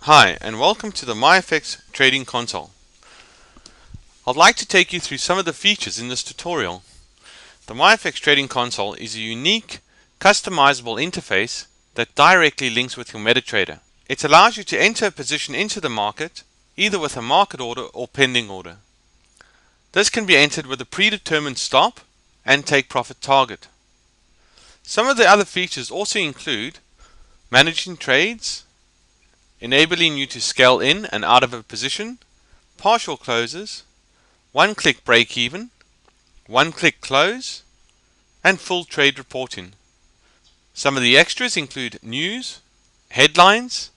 Hi, and welcome to the MYFX Trading Console. I'd like to take you through some of the features in this tutorial. The MYFX Trading Console is a unique, customizable interface that directly links with your MetaTrader. It allows you to enter a position into the market, either with a market order or pending order. This can be entered with a predetermined stop and take profit target. Some of the other features also include managing trades, enabling you to scale in and out of a position, partial closes, one-click break-even, one-click close, and full trade reporting. Some of the extras include news, headlines,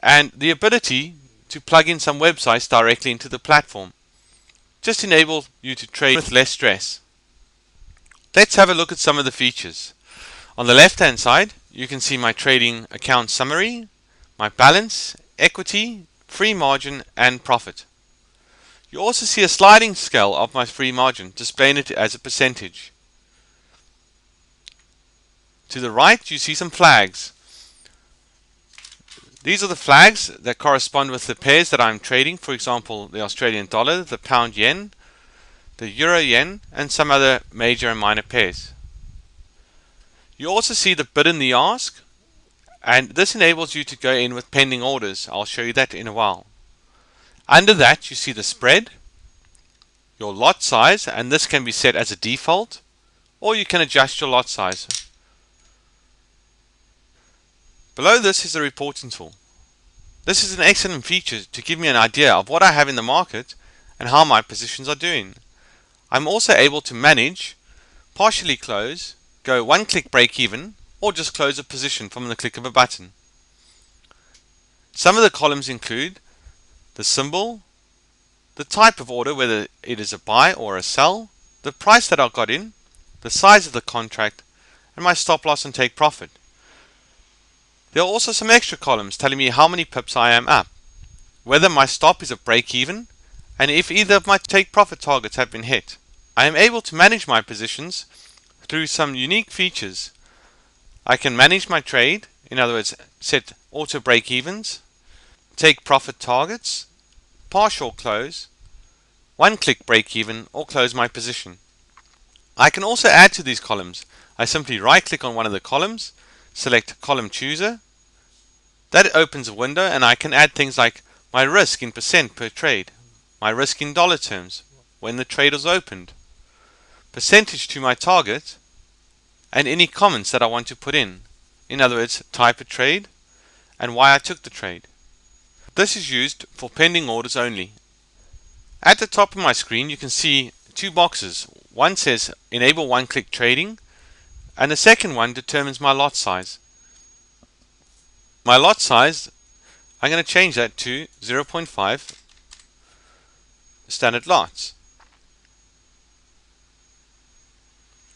and the ability to plug in some websites directly into the platform. Just enable you to trade with less stress. Let's have a look at some of the features. On the left-hand side, you can see my trading account summary, my balance, equity, free margin, and profit. You also see a sliding scale of my free margin, displaying it as a percentage. To the right, you see some flags. These are the flags that correspond with the pairs that I'm trading, for example, the Australian dollar, the pound yen, the euro yen, and some other major and minor pairs. You also see the bid and the ask, and this enables you to go in with pending orders. I'll show you that in a while. Under that, you see the spread, your lot size, and this can be set as a default, or you can adjust your lot size. Below this is the reporting tool. This is an excellent feature to give me an idea of what I have in the market and how my positions are doing. I'm also able to manage, partially close, go one-click break even, or just close a position from the click of a button. Some of the columns include the symbol, the type of order, whether it is a buy or a sell, the price that I got in, the size of the contract, and my stop loss and take profit. There are also some extra columns telling me how many pips I am up, whether my stop is a break even, and if either of my take profit targets have been hit. I am able to manage my positions through some unique features. I can manage my trade, in other words, set auto break evens, take profit targets, partial close, one-click break even, or close my position. I can also add to these columns. I simply right-click on one of the columns, select Column Chooser. That opens a window, and I can add things like my risk in percent per trade, my risk in dollar terms, when the trade was opened, percentage to my target, and any comments that I want to put in other words, type of trade and why I took the trade. This is used for pending orders only. At the top of my screen you can see two boxes. One says enable one-click trading, and the second one determines my lot size. My lot size, I'm going to change that to 0.5 standard lots.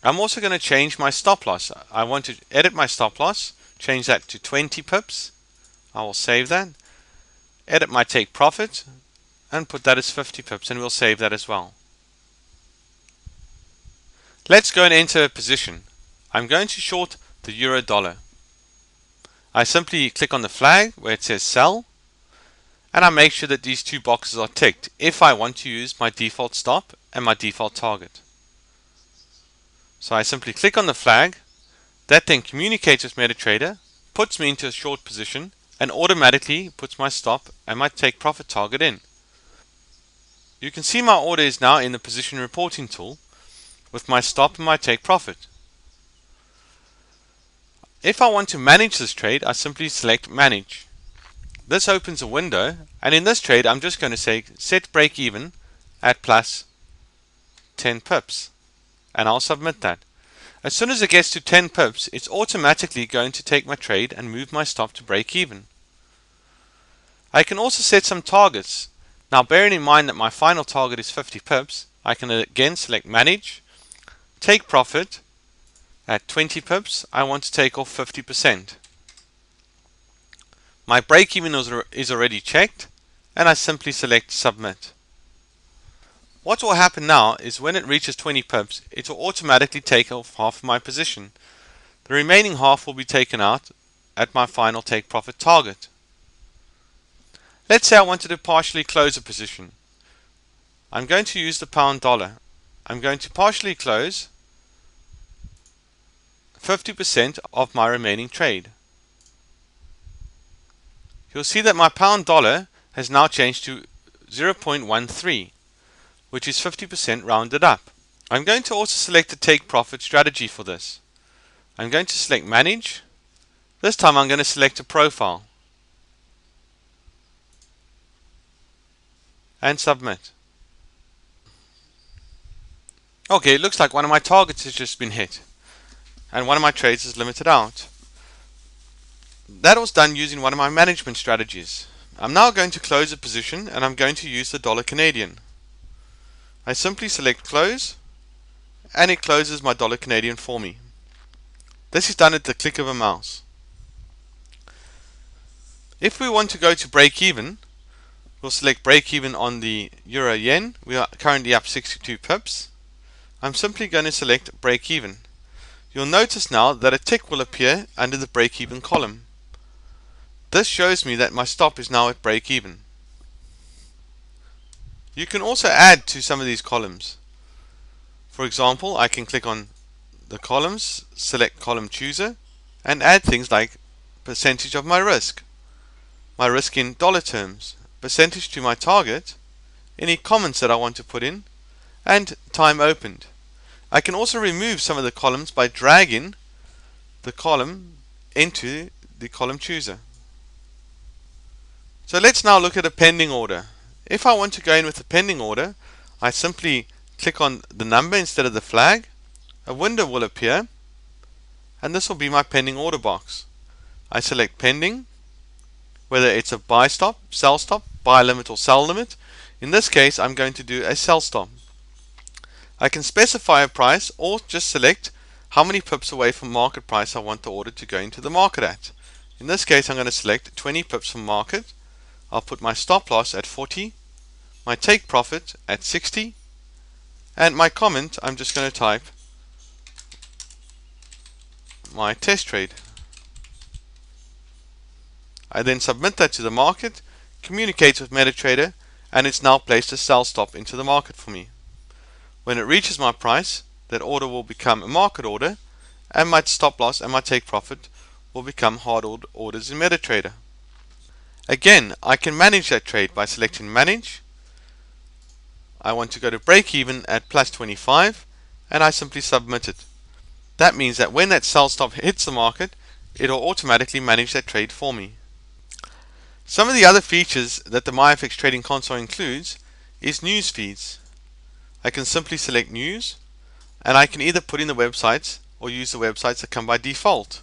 I'm also going to change my stop loss. I want to edit my stop loss, change that to 20 pips. I will save that. Edit my take profit and put that as 50 pips, and we'll save that as well. Let's go and enter a position. I'm going to short the euro dollar. I simply click on the flag where it says sell, and I make sure that these two boxes are ticked if I want to use my default stop and my default target. So I simply click on the flag. That then communicates with MetaTrader, puts me into a short position, and automatically puts my stop and my take profit target in. You can see my order is now in the position reporting tool with my stop and my take profit. If I want to manage this trade, I simply select manage. This opens a window, and in this trade I'm just going to say set break even at plus 10 pips, and I'll submit that. As soon as it gets to 10 pips, it's automatically going to take my trade and move my stop to break even. I can also set some targets. Now, bearing in mind that my final target is 50 pips, I can again select manage, take profit. At 20 pips, I want to take off 50%. My break even is already checked, and I simply select submit. What will happen now is when it reaches 20 pips, it will automatically take off half of my position. The remaining half will be taken out at my final take profit target. Let's say I wanted to partially close a position. I'm going to use the pound dollar. I'm going to partially close 50% of my remaining trade. You'll see that my pound dollar has now changed to 0.13, which is 50% rounded up. I'm going to also select the take profit strategy for this. I'm going to select manage. This time I'm going to select a profile and submit. Okay, it looks like one of my targets has just been hit and one of my trades is limited out. That was done using one of my management strategies. I'm now going to close a position and I'm going to use the dollar Canadian. I simply select close and it closes my dollar Canadian for me. This is done at the click of a mouse. If we want to go to break even, we'll select break even on the euro yen. We are currently up 62 pips. I'm simply going to select break even. You'll notice now that a tick will appear under the break even column. This shows me that my stop is now at break even. You can also add to some of these columns. For example, I can click on the columns, select column chooser, and add things like percentage of my risk in dollar terms, percentage to my target, any comments that I want to put in, and time opened. I can also remove some of the columns by dragging the column into the column chooser. So let's now look at a pending order. If I want to go in with a pending order, I simply click on the number instead of the flag. A window will appear and this will be my pending order box. I select pending, whether it's a buy stop, buy limit or sell limit. In this case I'm going to do a sell stop. I can specify a price or just select how many pips away from market price I want the order to go into the market at. In this case I'm going to select 20 pips from market. I'll put my stop loss at 40, my take profit at 60, and my comment I'm just going to type my test trade. I then submit that to the market, communicate with MetaTrader, and it's now placed a sell stop into the market for me. When it reaches my price, that order will become a market order, and my stop loss and my take profit will become hard orders in MetaTrader. Again, I can manage that trade by selecting manage. I want to go to break even at plus 25 and I simply submit it. That means that when that sell stop hits the market, it will automatically manage that trade for me. Some of the other features that the MYFX trading console includes is news feeds. I can simply select news and I can either put in the websites or use the websites that come by default.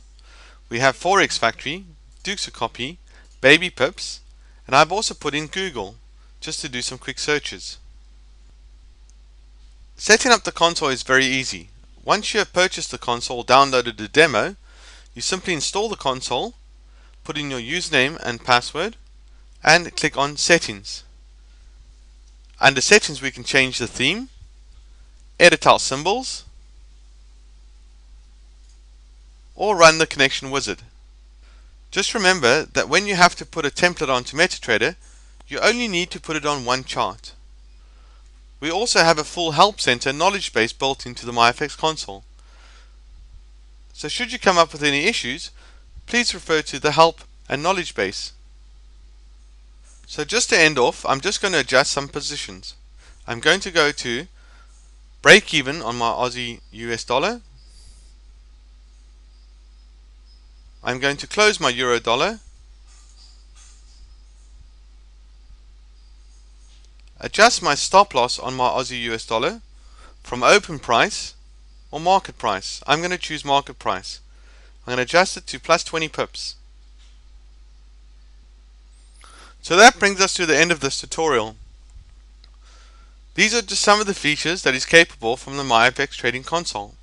We have Forex Factory, Dukes of Copy, Baby Pips, and I've also put in Google just to do some quick searches. Setting up the console is very easy. Once you have purchased the console or downloaded the demo, you simply install the console, put in your username and password, and click on Settings. Under Settings we can change the theme, edit our symbols, or run the connection wizard. Just remember that when you have to put a template onto MetaTrader, you only need to put it on one chart. We also have a full help center knowledge base built into the MYFX console. So should you come up with any issues, please refer to the help and knowledge base. So just to end off, I'm just going to adjust some positions. I'm going to go to break even on my Aussie US dollar. I'm going to close my euro dollar, adjust my stop loss on my Aussie US dollar from open price or market price. I'm going to choose market price. I'm going to adjust it to plus 20 pips. So that brings us to the end of this tutorial. These are just some of the features that is capable from the MYFX trading console.